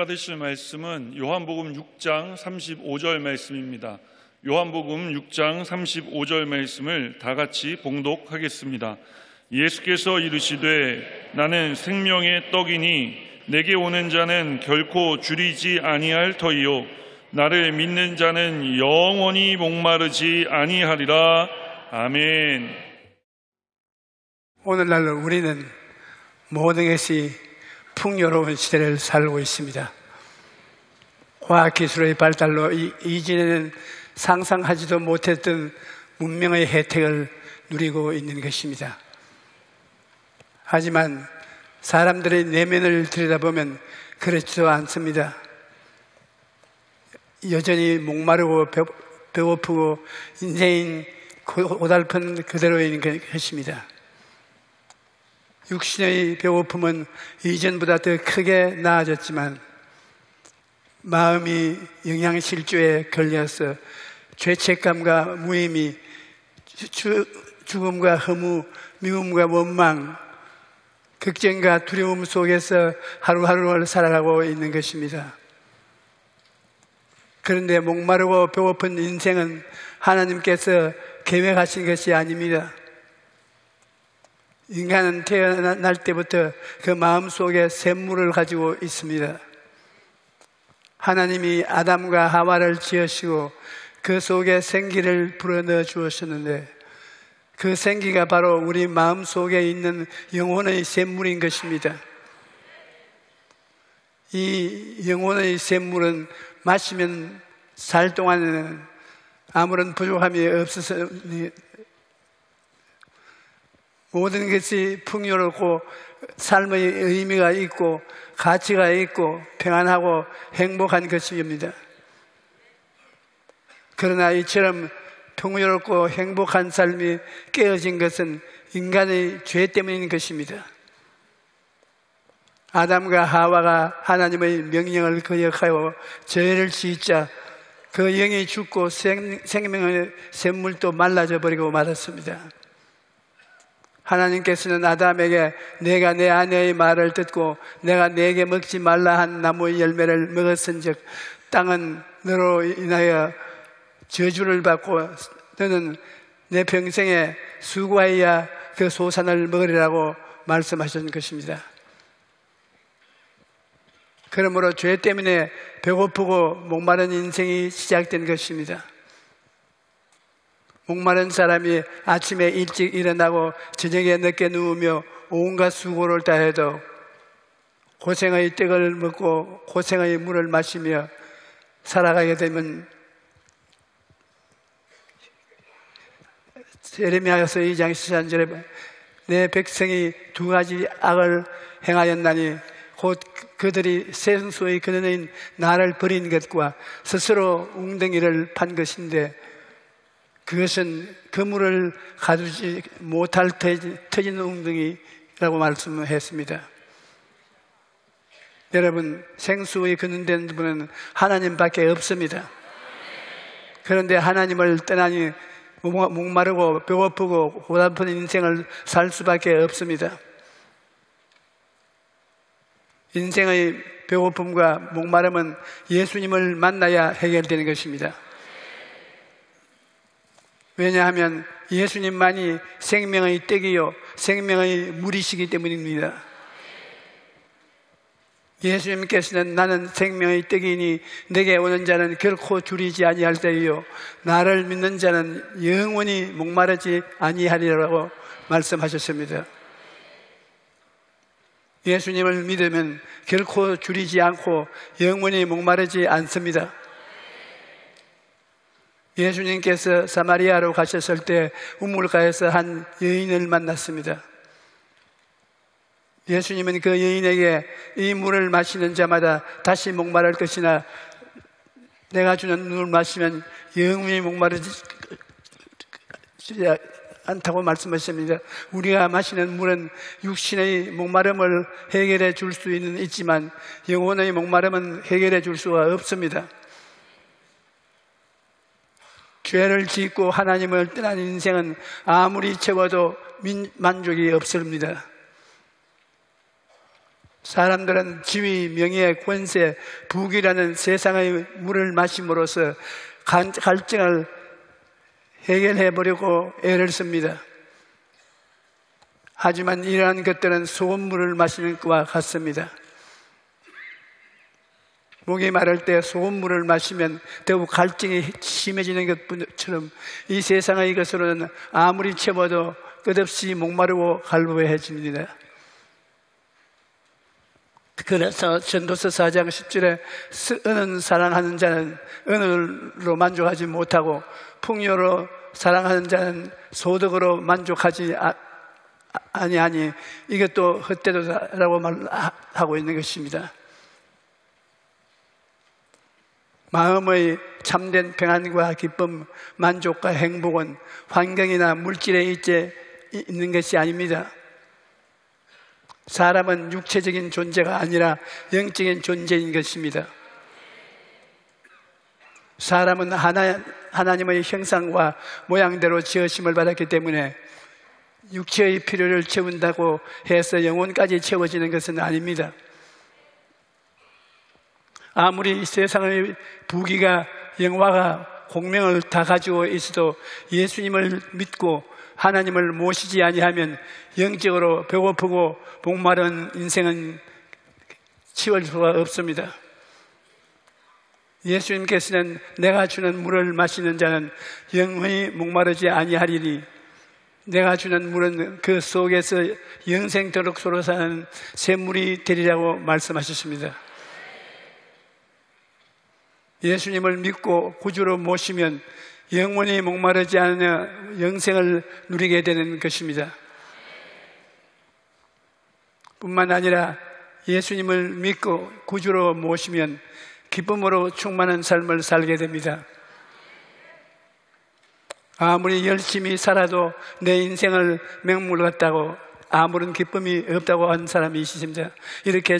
받으실 말씀은 요한복음 6장 35절 말씀입니다. 요한복음 6장 35절 말씀을 다 같이 봉독하겠습니다. 예수께서 이르시되 나는 생명의 떡이니 내게 오는 자는 결코 줄이지 아니할 터이요 나를 믿는 자는 영원히 목마르지 아니하리라. 아멘. 오늘날 우리는 모든 것이 풍요로운 시대를 살고 있습니다. 과학기술의 발달로 이전에는 상상하지도 못했던 문명의 혜택을 누리고 있는 것입니다. 하지만 사람들의 내면을 들여다보면 그렇지도 않습니다. 여전히 목마르고 배고프고 인생인 고달픈 그대로인 것입니다. 육신의 배고픔은 이전보다 더 크게 나아졌지만 마음이 영양실조에 걸려서 죄책감과 무의미, 죽음과 허무, 미움과 원망, 걱정과 두려움 속에서 하루하루를 살아가고 있는 것입니다. 그런데 목마르고 배고픈 인생은 하나님께서 계획하신 것이 아닙니다. 인간은 태어날 때부터 그 마음속에 샘물을 가지고 있습니다. 하나님이 아담과 하와를 지으시고 그 속에 생기를 불어넣어 주었었는데 그 생기가 바로 우리 마음속에 있는 영혼의 샘물인 것입니다. 이 영혼의 샘물은 마시면 살 동안에는 아무런 부족함이 없어서 모든 것이 풍요롭고 삶의 의미가 있고 가치가 있고 평안하고 행복한 것입니다. 그러나 이처럼 풍요롭고 행복한 삶이 깨어진 것은 인간의 죄 때문인 것입니다. 아담과 하와가 하나님의 명령을 거역하여 죄를 짓자 그 영이 죽고 생명의 샘물도 말라져 버리고 말았습니다. 하나님께서는 아담에게 내가 내 아내의 말을 듣고 내가 내게 먹지 말라 한 나무의 열매를 먹었은즉 땅은 너로 인하여 저주를 받고 너는 내 평생에 수고하여야 그 소산을 먹으리라고 말씀하신 것입니다. 그러므로 죄 때문에 배고프고 목마른 인생이 시작된 것입니다. 목마른 사람이 아침에 일찍 일어나고 저녁에 늦게 누우며 온갖 수고를 다해도 고생의 떡을 먹고 고생의 물을 마시며 살아가게 되면 예레미야서 2장 13절에 내 백성이 두 가지 악을 행하였나니 곧 그들이 생수의 근원인 나를 버린 것과 스스로 웅덩이를 판 것인데 그것은 그물을 가두지 못할 터진 웅덩이라고 말씀했습니다. 여러분, 생수의 근원된 분은 하나님밖에 없습니다. 그런데 하나님을 떠나니 목마르고 배고프고 고달픈 인생을 살 수밖에 없습니다. 인생의 배고픔과 목마름은 예수님을 만나야 해결되는 것입니다. 왜냐하면 예수님만이 생명의 떡이요 생명의 물이시기 때문입니다. 예수님께서는 나는 생명의 떡이니 내게 오는 자는 결코 줄이지 아니할 터이요 나를 믿는 자는 영원히 목마르지 아니하리라고 말씀하셨습니다. 예수님을 믿으면 결코 줄이지 않고 영원히 목마르지 않습니다. 예수님께서 사마리아로 가셨을 때 우물가에서 한 여인을 만났습니다. 예수님은 그 여인에게 이 물을 마시는 자마다 다시 목마를 것이나 내가 주는 물을 마시면 영원히 목마르지 않다고 말씀하십니다. 우리가 마시는 물은 육신의 목마름을 해결해 줄 수 있지만 영혼의 목마름은 해결해 줄 수가 없습니다. 죄를 짓고 하나님을 떠난 인생은 아무리 채워도 만족이 없습니다. 사람들은 지위, 명예, 권세, 부귀라는 세상의 물을 마심으로써 갈증을 해결해 보려고 애를 씁니다. 하지만 이러한 것들은 소금물을 마시는 것과 같습니다. 목이 마를 때 소금물을 마시면 더욱 갈증이 심해지는 것처럼 이 세상의 것으로는 아무리 채워도 끝없이 목마르고 갈부해집니다. 그래서 전도서 4장 10절에 은은 사랑하는 자는 은으로 만족하지 못하고 풍요로 사랑하는 자는 소득으로 만족하지 아니하니 이것도 헛되도다라고 말하고 있는 것입니다. 마음의 참된 평안과 기쁨, 만족과 행복은 환경이나 물질에 있는 것이 아닙니다. 사람은 육체적인 존재가 아니라 영적인 존재인 것입니다. 사람은 하나님의 형상과 모양대로 지으심을 받았기 때문에 육체의 필요를 채운다고 해서 영혼까지 채워지는 것은 아닙니다. 아무리 세상의 부귀가 영화가 공명을 다 가지고 있어도 예수님을 믿고 하나님을 모시지 아니하면 영적으로 배고프고 목마른 인생은 치울 수가 없습니다. 예수님께서는 내가 주는 물을 마시는 자는 영원히 목마르지 아니하리니 내가 주는 물은 그 속에서 영생토록 솟아나는 샘물이 되리라고 말씀하셨습니다. 예수님을 믿고 구주로 모시면 영원히 목마르지 않으며 영생을 누리게 되는 것입니다. 뿐만 아니라 예수님을 믿고 구주로 모시면 기쁨으로 충만한 삶을 살게 됩니다. 아무리 열심히 살아도 내 인생을 맹물 같다고 아무런 기쁨이 없다고 하는 사람이 있으십니다. 이렇게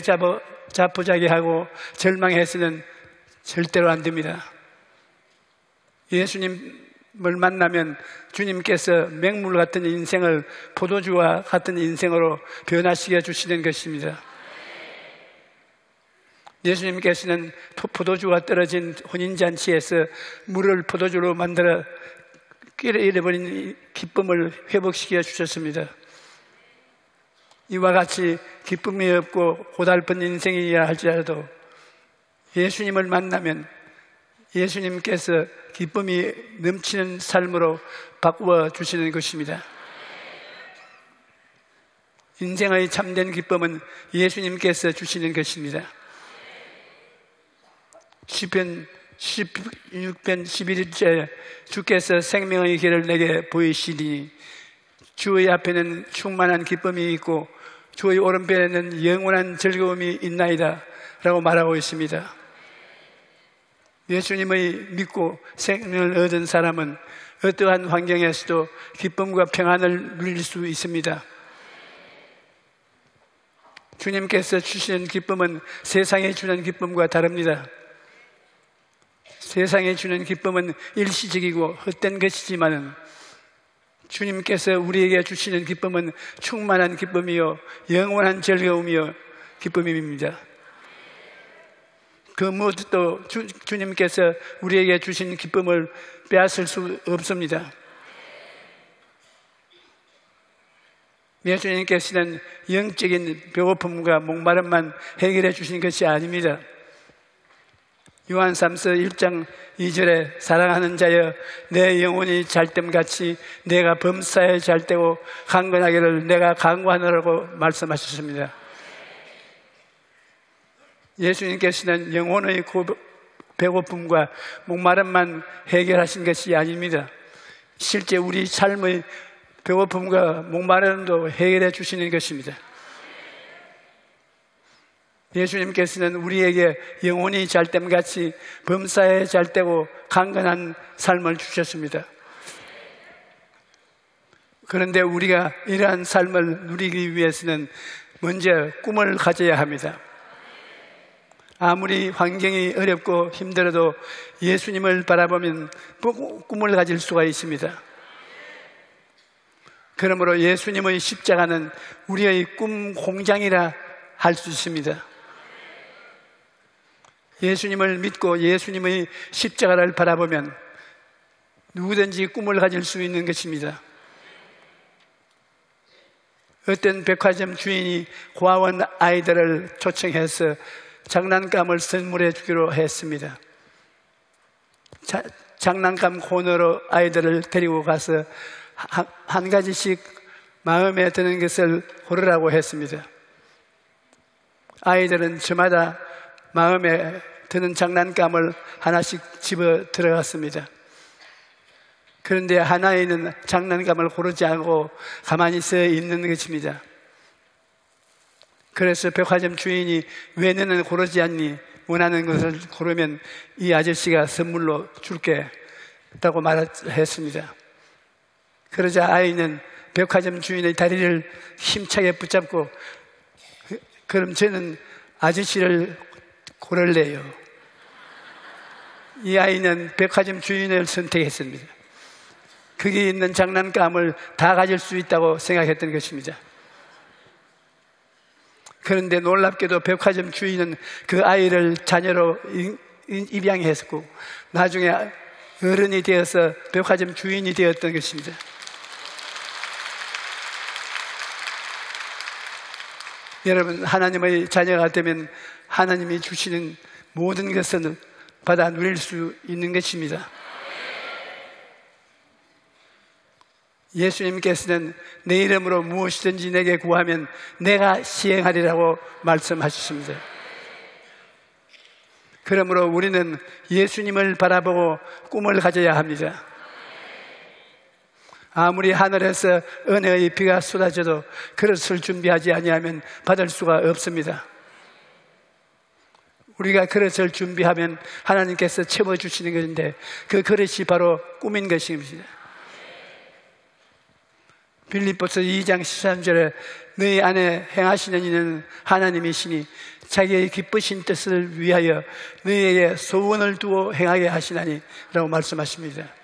자포자기하고 절망해서는 절대로 안 됩니다. 예수님을 만나면 주님께서 맹물 같은 인생을 포도주와 같은 인생으로 변화시켜 주시는 것입니다. 예수님께서는 포도주가 떨어진 혼인잔치에서 물을 포도주로 만들어 잃어버린 기쁨을 회복시켜 주셨습니다. 이와 같이 기쁨이 없고 고달픈 인생이라 할지라도 예수님을 만나면 예수님께서 기쁨이 넘치는 삶으로 바꾸어 주시는 것입니다. 인생의 참된 기쁨은 예수님께서 주시는 것입니다. 시편 16편 11절에 주께서 생명의 길을 내게 보이시니 주의 앞에는 충만한 기쁨이 있고 주의 오른편에는 영원한 즐거움이 있나이다 라고 말하고 있습니다. 예수님을 믿고 생명을 얻은 사람은 어떠한 환경에서도 기쁨과 평안을 누릴 수 있습니다. 주님께서 주시는 기쁨은 세상에 주는 기쁨과 다릅니다. 세상에 주는 기쁨은 일시적이고 헛된 것이지만 주님께서 우리에게 주시는 기쁨은 충만한 기쁨이요 영원한 즐거움이요 기쁨입니다. 그 무엇도 주님께서 우리에게 주신 기쁨을 빼앗을 수 없습니다. 예수님께서는 영적인 배고픔과 목마름만 해결해 주신 것이 아닙니다. 요한 3서 1장 2절에 사랑하는 자여 내 영혼이 잘됨같이 내가 범사에 잘되고 강건하기를 내가 강구하노라고 말씀하셨습니다. 예수님께서는 영혼의 배고픔과 목마름만 해결하신 것이 아닙니다. 실제 우리 삶의 배고픔과 목마름도 해결해 주시는 것입니다. 예수님께서는 우리에게 영혼이 잘됨같이 범사에 잘되고 강건한 삶을 주셨습니다. 그런데 우리가 이러한 삶을 누리기 위해서는 먼저 꿈을 가져야 합니다. 아무리 환경이 어렵고 힘들어도 예수님을 바라보면 꿈을 가질 수가 있습니다. 그러므로 예수님의 십자가는 우리의 꿈 공장이라 할 수 있습니다. 예수님을 믿고 예수님의 십자가를 바라보면 누구든지 꿈을 가질 수 있는 것입니다. 어떤 백화점 주인이 고아원 아이들을 초청해서 장난감을 선물해 주기로 했습니다. 장난감 코너로 아이들을 데리고 가서 한 가지씩 마음에 드는 것을 고르라고 했습니다. 아이들은 저마다 마음에 드는 장난감을 하나씩 집어 들어갔습니다. 그런데 하나에는 장난감을 고르지 않고 가만히 서 있는 것입니다. 그래서 백화점 주인이 왜 너는 고르지 않니? 원하는 것을 고르면 이 아저씨가 선물로 줄게 라고 말했습니다. 그러자 아이는 백화점 주인의 다리를 힘차게 붙잡고 그럼 저는 아저씨를 고를래요. 이 아이는 백화점 주인을 선택했습니다. 거기 있는 장난감을 다 가질 수 있다고 생각했던 것입니다. 그런데 놀랍게도 백화점 주인은 그 아이를 자녀로 입양했고 나중에 어른이 되어서 백화점 주인이 되었던 것입니다. 여러분, 하나님의 자녀가 되면 하나님이 주시는 모든 것을 받아 누릴 수 있는 것입니다. 예수님께서는 내 이름으로 무엇이든지 내게 구하면 내가 시행하리라고 말씀하셨습니다. 그러므로 우리는 예수님을 바라보고 꿈을 가져야 합니다. 아무리 하늘에서 은혜의 비가 쏟아져도 그릇을 준비하지 아니하면 받을 수가 없습니다. 우리가 그릇을 준비하면 하나님께서 채워주시는 것인데 그 그릇이 바로 꿈인 것입니다. 빌립보서 2장 13절에 너희 안에 행하시는 이는 하나님이시니 자기의 기쁘신 뜻을 위하여 너희에게 소원을 두어 행하게 하시나니 라고 말씀하십니다.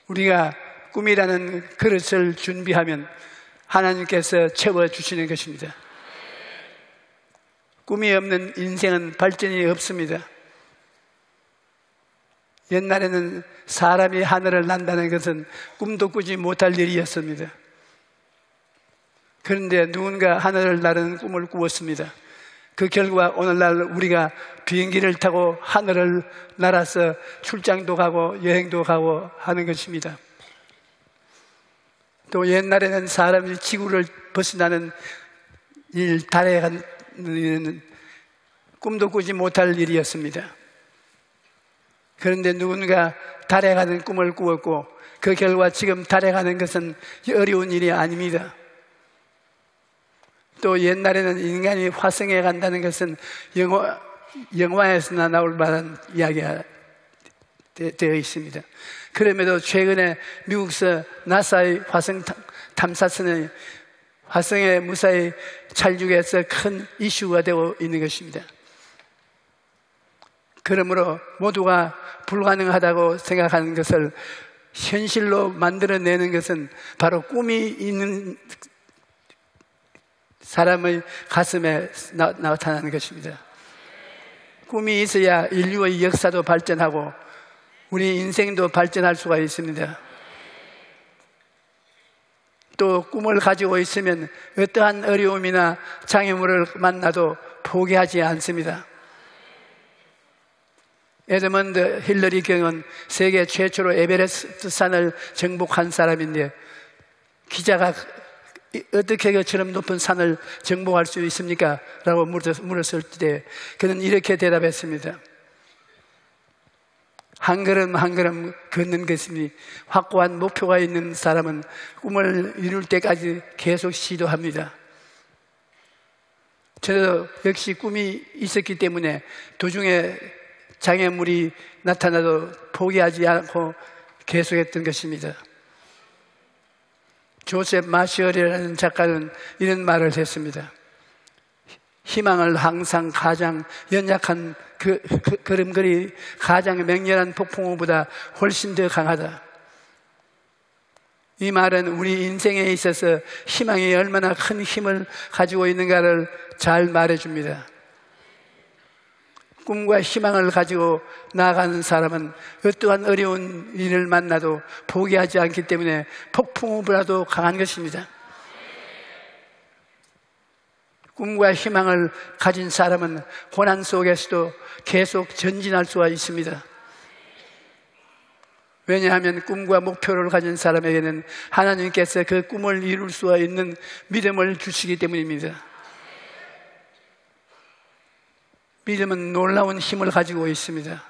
우리가 꿈이라는 그릇을 준비하면 하나님께서 채워주시는 것입니다. 꿈이 없는 인생은 발전이 없습니다. 옛날에는 사람이 하늘을 난다는 것은 꿈도 꾸지 못할 일이었습니다. 그런데 누군가 하늘을 나르는 꿈을 꾸었습니다. 그 결과 오늘날 우리가 비행기를 타고 하늘을 날아서 출장도 가고 여행도 가고 하는 것입니다. 또 옛날에는 사람이 지구를 벗어나는 일, 달에 가는 일은 꿈도 꾸지 못할 일이었습니다. 그런데 누군가 달에 가는 꿈을 꾸었고 그 결과 지금 달에 가는 것은 어려운 일이 아닙니다. 또 옛날에는 인간이 화성에 간다는 것은 영화에서나 나올 만한 이야기가 되어 있습니다. 그럼에도 최근에 미국서 나사의 화성 탐사선이 화성에 무사히 착륙해서 큰 이슈가 되고 있는 것입니다. 그러므로 모두가 불가능하다고 생각하는 것을 현실로 만들어내는 것은 바로 꿈이 있는 사람의 가슴에 나타나는 것입니다. 꿈이 있어야 인류의 역사도 발전하고 우리 인생도 발전할 수가 있습니다. 또 꿈을 가지고 있으면 어떠한 어려움이나 장애물을 만나도 포기하지 않습니다. 에드먼드 힐러리 경은 세계 최초로 에베레스트 산을 정복한 사람인데 기자가 어떻게 그처럼 높은 산을 정복할 수 있습니까? 라고 물었을 때 그는 이렇게 대답했습니다. 한 걸음 한 걸음 걷는 것이니 확고한 목표가 있는 사람은 꿈을 이룰 때까지 계속 시도합니다. 저도 역시 꿈이 있었기 때문에 도중에 장애물이 나타나도 포기하지 않고 계속했던 것입니다. 조셉 마시얼이라는 작가는 이런 말을 했습니다. 희망을 항상 가장 연약한 걸음걸이 가장 맹렬한 폭풍우보다 훨씬 더 강하다. 이 말은 우리 인생에 있어서 희망이 얼마나 큰 힘을 가지고 있는가를 잘 말해줍니다. 꿈과 희망을 가지고 나아가는 사람은 어떠한 어려운 일을 만나도 포기하지 않기 때문에 폭풍우보다도 강한 것입니다. 꿈과 희망을 가진 사람은 고난 속에서도 계속 전진할 수가 있습니다. 왜냐하면 꿈과 목표를 가진 사람에게는 하나님께서 그 꿈을 이룰 수가 있는 믿음을 주시기 때문입니다. 믿음은 놀라운 힘을 가지고 있습니다.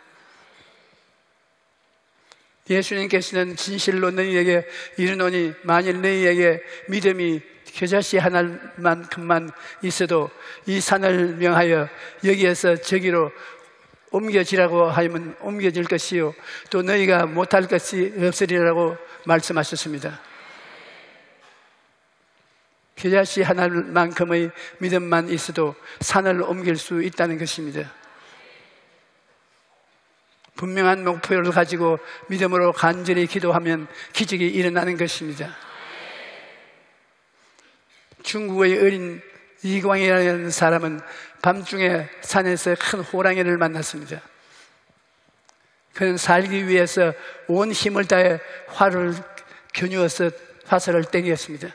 예수님께서는 진실로 너희에게 이르노니 만일 너희에게 믿음이 겨자씨 하나만큼만 있어도 이 산을 명하여 여기에서 저기로 옮겨지라고 하면 옮겨질 것이요 또 너희가 못할 것이 없으리라고 말씀하셨습니다. 겨자씨 하나만큼의 믿음만 있어도 산을 옮길 수 있다는 것입니다. 분명한 목표를 가지고 믿음으로 간절히 기도하면 기적이 일어나는 것입니다. 중국의 어린 이광이라는 사람은 밤중에 산에서 큰 호랑이를 만났습니다. 그는 살기 위해서 온 힘을 다해 활을 겨누어서 화살을 땡겼습니다.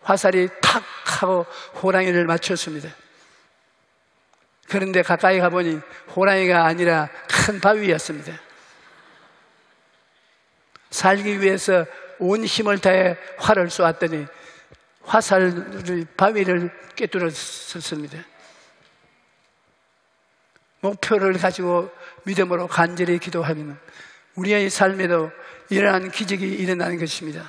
화살이 탁 하고 호랑이를 맞췄습니다. 그런데 가까이 가보니 호랑이가 아니라 큰 바위였습니다. 살기 위해서 온 힘을 다해 활을 쏘았더니 화살이 바위를 꿰뚫었습니다. 목표를 가지고 믿음으로 간절히 기도하면 우리의 삶에도 이러한 기적이 일어나는 것입니다.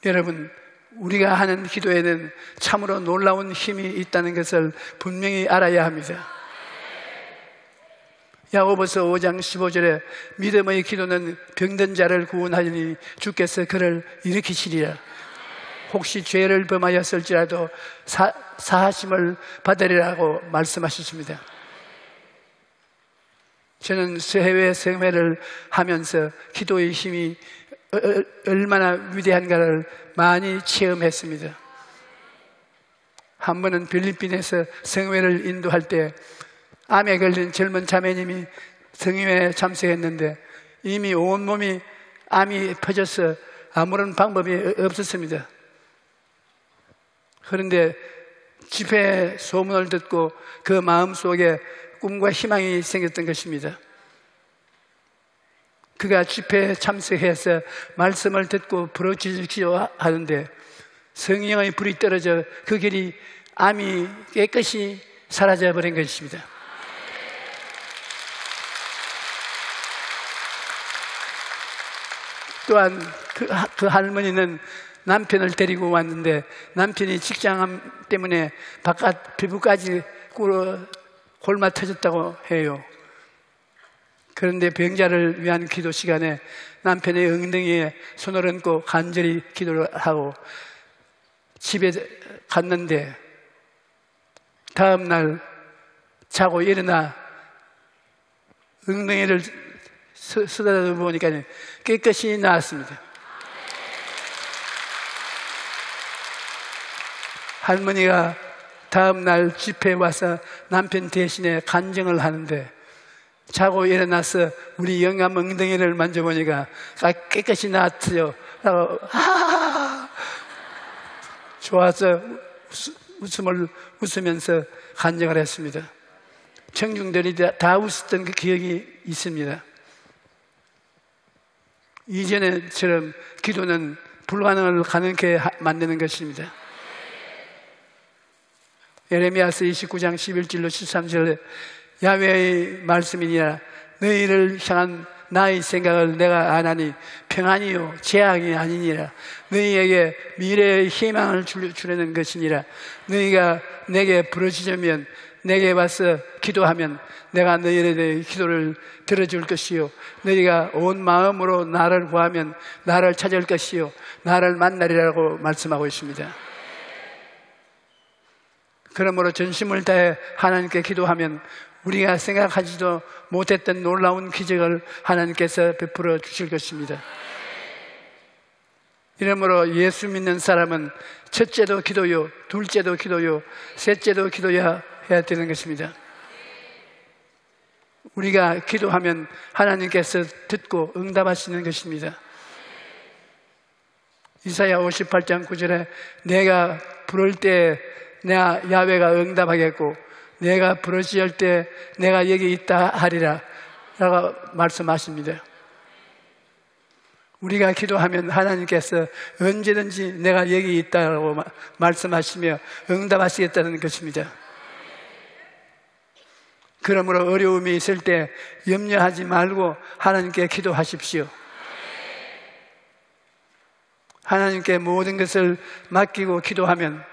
여러분, 우리가 하는 기도에는 참으로 놀라운 힘이 있다는 것을 분명히 알아야 합니다. 야고보서 5장 15절에 믿음의 기도는 병든 자를 구원하리니 주께서 그를 일으키시리라. 혹시 죄를 범하였을지라도 사하심을 받으리라고 말씀하셨습니다. 저는 해외 생회를 하면서 기도의 힘이 얼마나 위대한가를 많이 체험했습니다. 한 번은 필리핀에서 성회를 인도할 때 암에 걸린 젊은 자매님이 성회에 참석했는데 이미 온몸이 암이 퍼져서 아무런 방법이 없었습니다. 그런데 집회 소문을 듣고 그 마음속에 꿈과 희망이 생겼던 것입니다. 그가 집회에 참석해서 말씀을 듣고 부르짖기도 하는데 성령의 불이 떨어져 그 길이 암이 깨끗이 사라져버린 것입니다. 또한 그 할머니는 남편을 데리고 왔는데 남편이 직장암 때문에 바깥 피부까지 꿇어 골마 터졌다고 해요. 그런데 병자를 위한 기도 시간에 남편의 엉덩이에 손을 얹고 간절히 기도를 하고 집에 갔는데 다음 날 자고 일어나 엉덩이를 쓰다듬어 보니까 깨끗이 나았습니다. 할머니가 다음 날 집회에 와서 남편 대신에 간증을 하는데 자고 일어나서 우리 영감 엉덩이를 만져보니까 깨끗이 나았어요. 좋아서 웃음을 웃으면서 간증을 했습니다. 청중들이 다 웃었던 그 기억이 있습니다. 이전에처럼 기도는 불가능을 가능하게 만드는 것입니다. 예레미야서 29장 11절로 13절에 야훼의 말씀이니라 너희를 향한 나의 생각을 내가 아나니 평안이요 재앙이 아니니라 너희에게 미래의 희망을 주려는 것이니라 너희가 내게 부르짖으면 내게 와서 기도하면 내가 너희들의 기도를 들어줄 것이요 너희가 온 마음으로 나를 구하면 나를 찾을 것이요 나를 만나리라고 말씀하고 있습니다. 그러므로 전심을 다해 하나님께 기도하면 우리가 생각하지도 못했던 놀라운 기적을 하나님께서 베풀어 주실 것입니다. 이러므로 예수 믿는 사람은 첫째도 기도요, 둘째도 기도요, 셋째도 기도해야 되는 것입니다. 우리가 기도하면 하나님께서 듣고 응답하시는 것입니다. 이사야 58장 9절에 내가 부를 때 내가 야훼가 응답하겠고 내가 부르짖을 때 내가 여기 있다 하리라 라고 말씀하십니다. 우리가 기도하면 하나님께서 언제든지 내가 여기 있다고 말씀하시며 응답하시겠다는 것입니다. 그러므로 어려움이 있을 때 염려하지 말고 하나님께 기도하십시오. 하나님께 모든 것을 맡기고 기도하면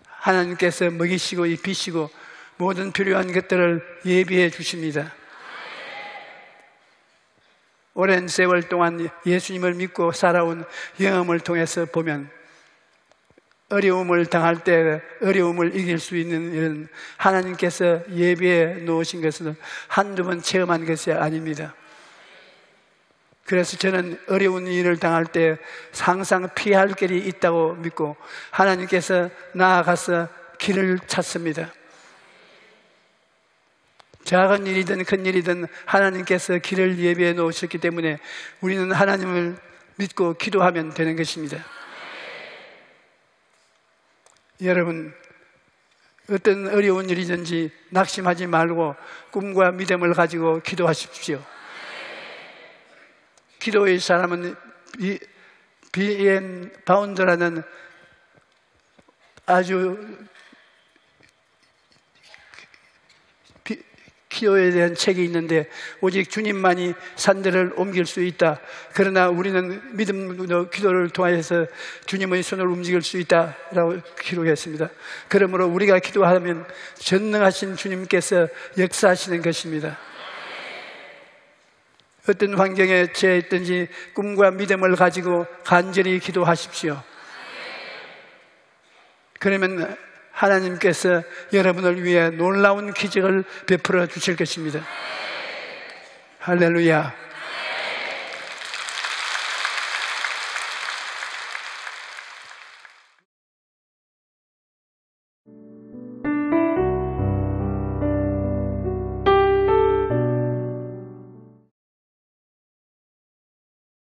하나님께서 먹이시고 입히시고 모든 필요한 것들을 예비해 주십니다. 오랜 세월 동안 예수님을 믿고 살아온 경험을 통해서 보면 어려움을 당할 때 어려움을 이길 수 있는 일은 하나님께서 예비해 놓으신 것은 한두 번 체험한 것이 아닙니다. 그래서 저는 어려운 일을 당할 때 항상 피할 길이 있다고 믿고 하나님께서 나아가서 길을 찾습니다. 작은 일이든 큰 일이든 하나님께서 길을 예비해 놓으셨기 때문에 우리는 하나님을 믿고 기도하면 되는 것입니다. 여러분, 어떤 어려운 일이든지 낙심하지 말고 꿈과 믿음을 가지고 기도하십시오. 기도의 사람은 비앤 바운드라는 아주 기도에 대한 책이 있는데 오직 주님만이 산들을 옮길 수 있다. 그러나 우리는 믿음으로 기도를 통해서 주님의 손을 움직일 수 있다라고 기록했습니다. 그러므로 우리가 기도하면 전능하신 주님께서 역사하시는 것입니다. 어떤 환경에 처해 있든지 꿈과 믿음을 가지고 간절히 기도하십시오. 그러면 하나님께서 여러분을 위해 놀라운 기적을 베풀어 주실 것입니다. 할렐루야.